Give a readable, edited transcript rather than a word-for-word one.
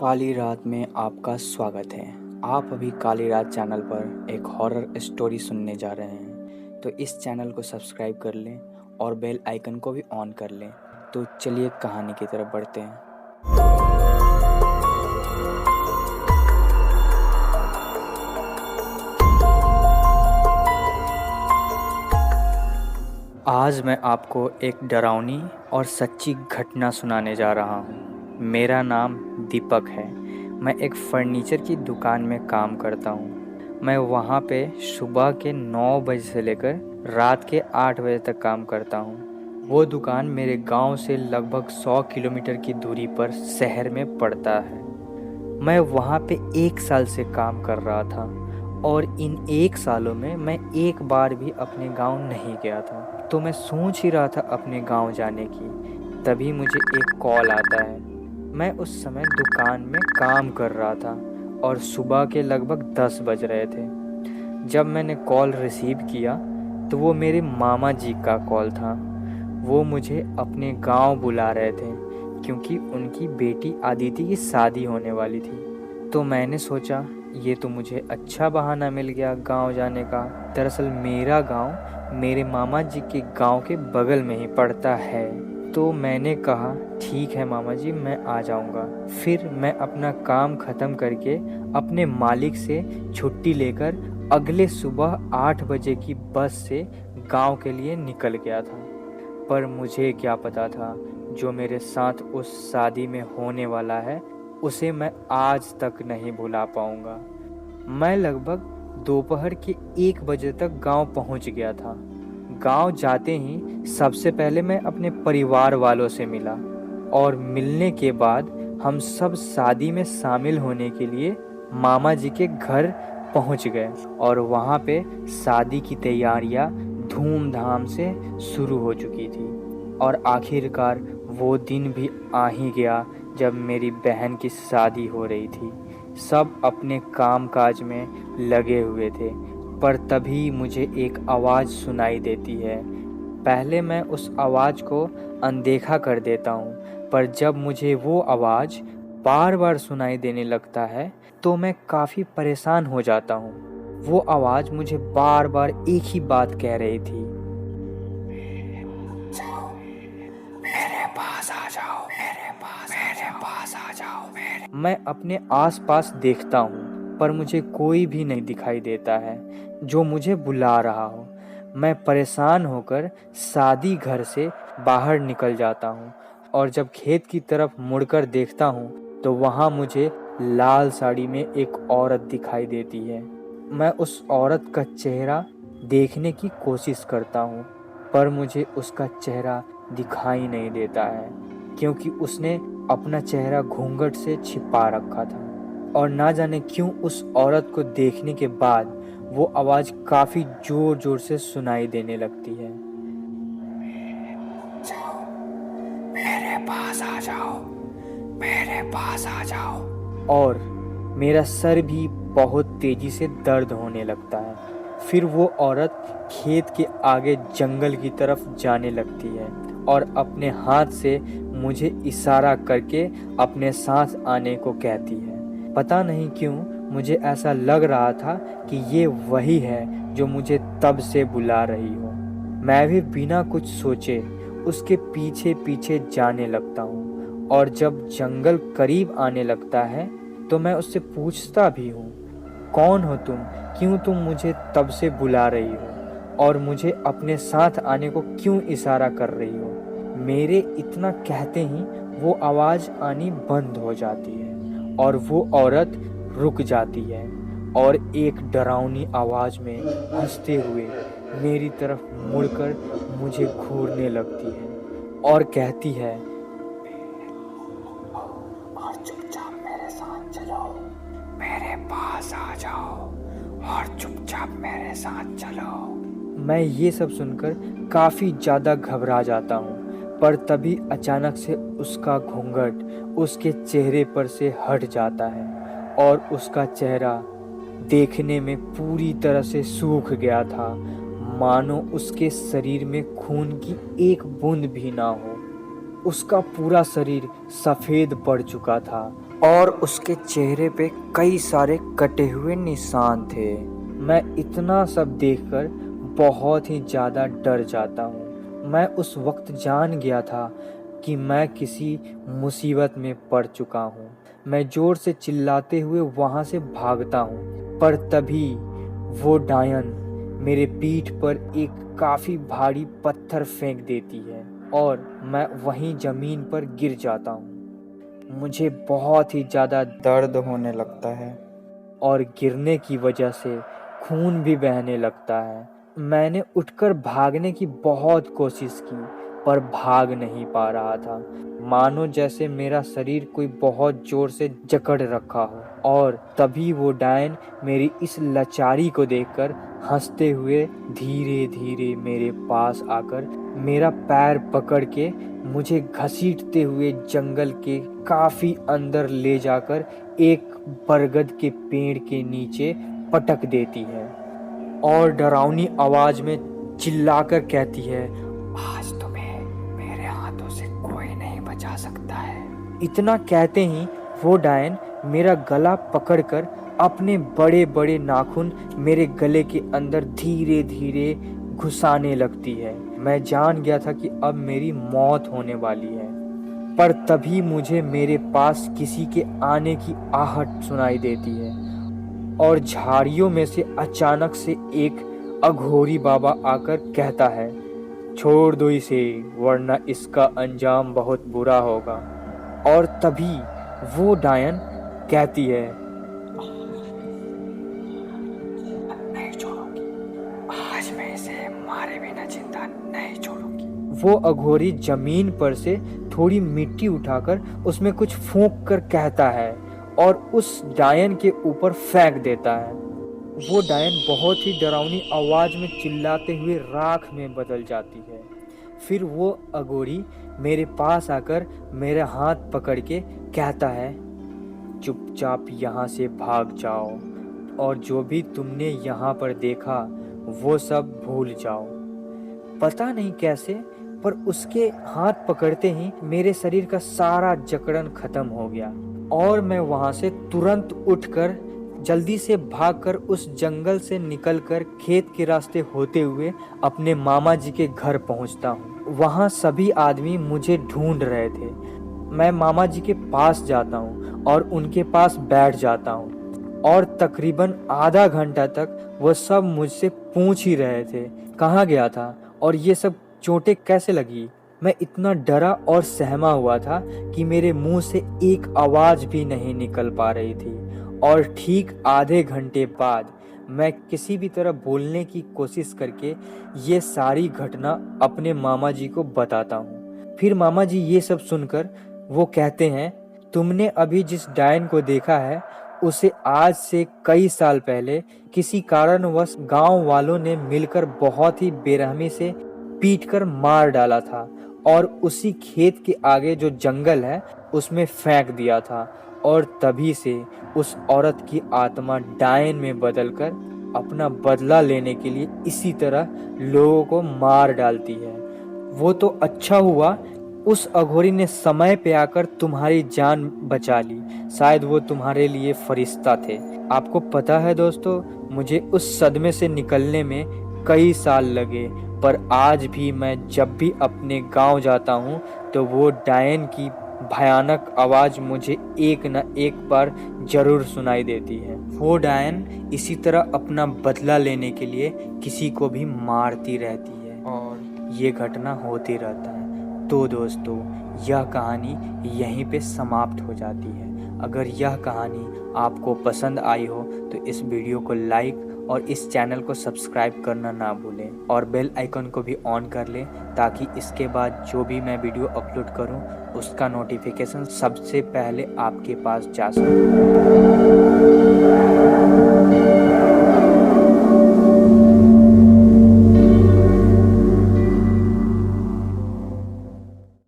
काली रात में आपका स्वागत है। आप अभी काली रात चैनल पर एक हॉरर स्टोरी सुनने जा रहे हैं, तो इस चैनल को सब्सक्राइब कर लें और बेल आइकन को भी ऑन कर लें। तो चलिए कहानी की तरफ बढ़ते हैं। आज मैं आपको एक डरावनी और सच्ची घटना सुनाने जा रहा हूँ। मेरा नाम दीपक है। मैं एक फर्नीचर की दुकान में काम करता हूँ। मैं वहाँ पे सुबह के 9 बजे से लेकर रात के 8 बजे तक काम करता हूँ। वो दुकान मेरे गांव से लगभग 100 किलोमीटर की दूरी पर शहर में पड़ता है। मैं वहाँ पे 1 साल से काम कर रहा था और इन 1 सालों में मैं एक बार भी अपने गांव नहीं गया था। तो मैं सोच ही रहा था अपने गांव जाने की, तभी मुझे एक कॉल आता है। मैं उस समय दुकान में काम कर रहा था और सुबह के लगभग 10 बज रहे थे। जब मैंने कॉल रिसीव किया तो वो मेरे मामा जी का कॉल था। वो मुझे अपने गांव बुला रहे थे क्योंकि उनकी बेटी आदिति की शादी होने वाली थी। तो मैंने सोचा ये तो मुझे अच्छा बहाना मिल गया गांव जाने का। दरअसल मेरा गांव मेरे मामा जी के गांव के बगल में ही पड़ता है। तो मैंने कहा ठीक है मामा जी, मैं आ जाऊंगा। फिर मैं अपना काम ख़त्म करके अपने मालिक से छुट्टी लेकर अगले सुबह 8 बजे की बस से गांव के लिए निकल गया था। पर मुझे क्या पता था जो मेरे साथ उस शादी में होने वाला है उसे मैं आज तक नहीं भुला पाऊंगा। मैं लगभग दोपहर के 1 बजे तक गांव पहुंच गया था। गांव जाते ही सबसे पहले मैं अपने परिवार वालों से मिला और मिलने के बाद हम सब शादी में शामिल होने के लिए मामा जी के घर पहुंच गए और वहां पे शादी की तैयारियां धूमधाम से शुरू हो चुकी थी। और आखिरकार वो दिन भी आ ही गया जब मेरी बहन की शादी हो रही थी। सब अपने कामकाज में लगे हुए थे, पर तभी मुझे एक आवाज़ सुनाई देती है। पहले मैं उस आवाज़ को अनदेखा कर देता हूँ, पर जब मुझे वो आवाज़ बार बार सुनाई देने लगता है तो मैं काफ़ी परेशान हो जाता हूँ। वो आवाज़ मुझे बार बार एक ही बात कह रही थी, मेरे पास आ जाओ, मेरे पास आ जाओ। मैं अपने आसपास देखता हूँ पर मुझे कोई भी नहीं दिखाई देता है जो मुझे बुला रहा हो। मैं परेशान होकर शादी घर से बाहर निकल जाता हूँ और जब खेत की तरफ मुड़कर देखता हूँ तो वहाँ मुझे लाल साड़ी में एक औरत दिखाई देती है। मैं उस औरत का चेहरा देखने की कोशिश करता हूँ पर मुझे उसका चेहरा दिखाई नहीं देता है क्योंकि उसने अपना चेहरा घूंघट से छिपा रखा था। और ना जाने क्यों उस औरत को देखने के बाद वो आवाज़ काफ़ी जोर जोर से सुनाई देने लगती है, मेरे पास आ जाओ, मेरे पास आ जाओ। और मेरा सर भी बहुत तेजी से दर्द होने लगता है। फिर वो औरत खेत के आगे जंगल की तरफ जाने लगती है और अपने हाथ से मुझे इशारा करके अपने साथ आने को कहती है। पता नहीं क्यों मुझे ऐसा लग रहा था कि ये वही है जो मुझे तब से बुला रही हो। मैं भी बिना कुछ सोचे उसके पीछे पीछे जाने लगता हूँ और जब जंगल करीब आने लगता है तो मैं उससे पूछता भी हूँ, कौन हो तुम, क्यों तुम मुझे तब से बुला रही हो और मुझे अपने साथ आने को क्यों इशारा कर रही हो। मेरे इतना कहते ही वो आवाज़ आनी बंद हो जाती है और वो औरत रुक जाती है और एक डरावनी आवाज़ में हंसते हुए मेरी तरफ मुड़कर मुझे घूरने लगती है और कहती है, और चुपचाप मेरे साथ चलो, मेरे पास आ जाओ और चुपचाप मेरे साथ चलो। मैं ये सब सुनकर काफ़ी ज़्यादा घबरा जाता हूँ, पर तभी अचानक से उसका घूंघट उसके चेहरे पर से हट जाता है और उसका चेहरा देखने में पूरी तरह से सूख गया था, मानो उसके शरीर में खून की एक बूंद भी ना हो। उसका पूरा शरीर सफ़ेद पड़ चुका था और उसके चेहरे पे कई सारे कटे हुए निशान थे। मैं इतना सब देखकर बहुत ही ज़्यादा डर जाता हूँ। मैं उस वक्त जान गया था कि मैं किसी मुसीबत में पड़ चुका हूँ। मैं ज़ोर से चिल्लाते हुए वहाँ से भागता हूँ, पर तभी वो डायन मेरे पीठ पर एक काफ़ी भारी पत्थर फेंक देती है और मैं वहीं ज़मीन पर गिर जाता हूँ। मुझे बहुत ही ज़्यादा दर्द होने लगता है और गिरने की वजह से खून भी बहने लगता है। मैंने उठकर भागने की बहुत कोशिश की, पर भाग नहीं पा रहा था। मानो जैसे मेरा शरीर कोई बहुत जोर से जकड़ रखा हो। और तभी वो डायन मेरी इस लाचारी को देखकर हंसते हुए धीरे धीरे मेरे पास आकर मेरा पैर पकड़ के मुझे घसीटते हुए जंगल के काफी अंदर ले जाकर एक बरगद के पेड़ के नीचे पटक देती है और डरावनी आवाज में चिल्लाकर कहती है, आज तुम्हें मेरे हाथों से कोई नहीं बचा सकता है। इतना कहते ही वो डायन मेरा गला पकड़कर अपने बड़े बड़े नाखून मेरे गले के अंदर धीरे धीरे घुसाने लगती है। मैं जान गया था कि अब मेरी मौत होने वाली है, पर तभी मुझे मेरे पास किसी के आने की आहट सुनाई देती है और झाड़ियों में से अचानक से एक अघोरी बाबा आकर कहता है, छोड़ दो इसे वरना इसका अंजाम बहुत बुरा होगा। और तभी वो डायन कहती है, नहीं छोड़ूंगी, आज मैं इसे मारे बिना जिंदा नहीं छोड़ूंगी। वो अघोरी जमीन पर से थोड़ी मिट्टी उठाकर उसमें कुछ फूंक कर कहता है और उस डायन के ऊपर फेंक देता है। वो डायन बहुत ही डरावनी आवाज में चिल्लाते हुए राख में बदल जाती है। फिर वो अघोरी मेरे पास आकर मेरे हाथ पकड़ के कहता है, चुपचाप यहाँ से भाग जाओ और जो भी तुमने यहाँ पर देखा वो सब भूल जाओ। पता नहीं कैसे, पर उसके हाथ पकड़ते ही मेरे शरीर का सारा जकड़न खत्म हो गया और मैं वहां से तुरंत उठकर जल्दी से भागकर उस जंगल से निकलकर खेत के रास्ते होते हुए अपने मामा जी के घर पहुंचता हूं। वहां सभी आदमी मुझे ढूंढ रहे थे। मैं मामा जी के पास जाता हूं और उनके पास बैठ जाता हूं और तकरीबन आधा घंटा तक वो सब मुझसे पूछ ही रहे थे, कहाँ गया था और ये सब चोटें कैसे लगी। मैं इतना डरा और सहमा हुआ था कि मेरे मुंह से एक आवाज भी नहीं निकल पा रही थी। और ठीक आधे घंटे बाद मैं किसी भी तरह बोलने की कोशिश करके ये सारी घटना अपने मामा जी को बताता हूँ। फिर मामा जी ये सब सुनकर वो कहते हैं, तुमने अभी जिस डायन को देखा है उसे आज से कई साल पहले किसी कारणवश गांव वालों ने मिलकर बहुत ही बेरहमी से पीटकर मार डाला था और उसी खेत के आगे जो जंगल है उसमें फेंक दिया था। और तभी से उस औरत की आत्मा डायन में बदलकर अपना बदला लेने के लिए इसी तरह लोगों को मार डालती है। वो तो अच्छा हुआ उस अघोरी ने समय पे आकर तुम्हारी जान बचा ली, शायद वो तुम्हारे लिए फरिश्ता थे। आपको पता है दोस्तों, मुझे उस सदमे से निकलने में कई साल लगे, पर आज भी मैं जब भी अपने गांव जाता हूँ तो वो डायन की भयानक आवाज मुझे एक न एक बार जरूर सुनाई देती है। वो डायन इसी तरह अपना बदला लेने के लिए किसी को भी मारती रहती है और ये घटना होती रहता है। तो दोस्तों, यह कहानी यहीं पे समाप्त हो जाती है। अगर यह कहानी आपको पसंद आई हो तो इस वीडियो को लाइक और इस चैनल को सब्सक्राइब करना ना भूलें और बेल आइकन को भी ऑन कर लें ताकि इसके बाद जो भी मैं वीडियो अपलोड करूं उसका नोटिफिकेशन सबसे पहले आपके पास जा सके।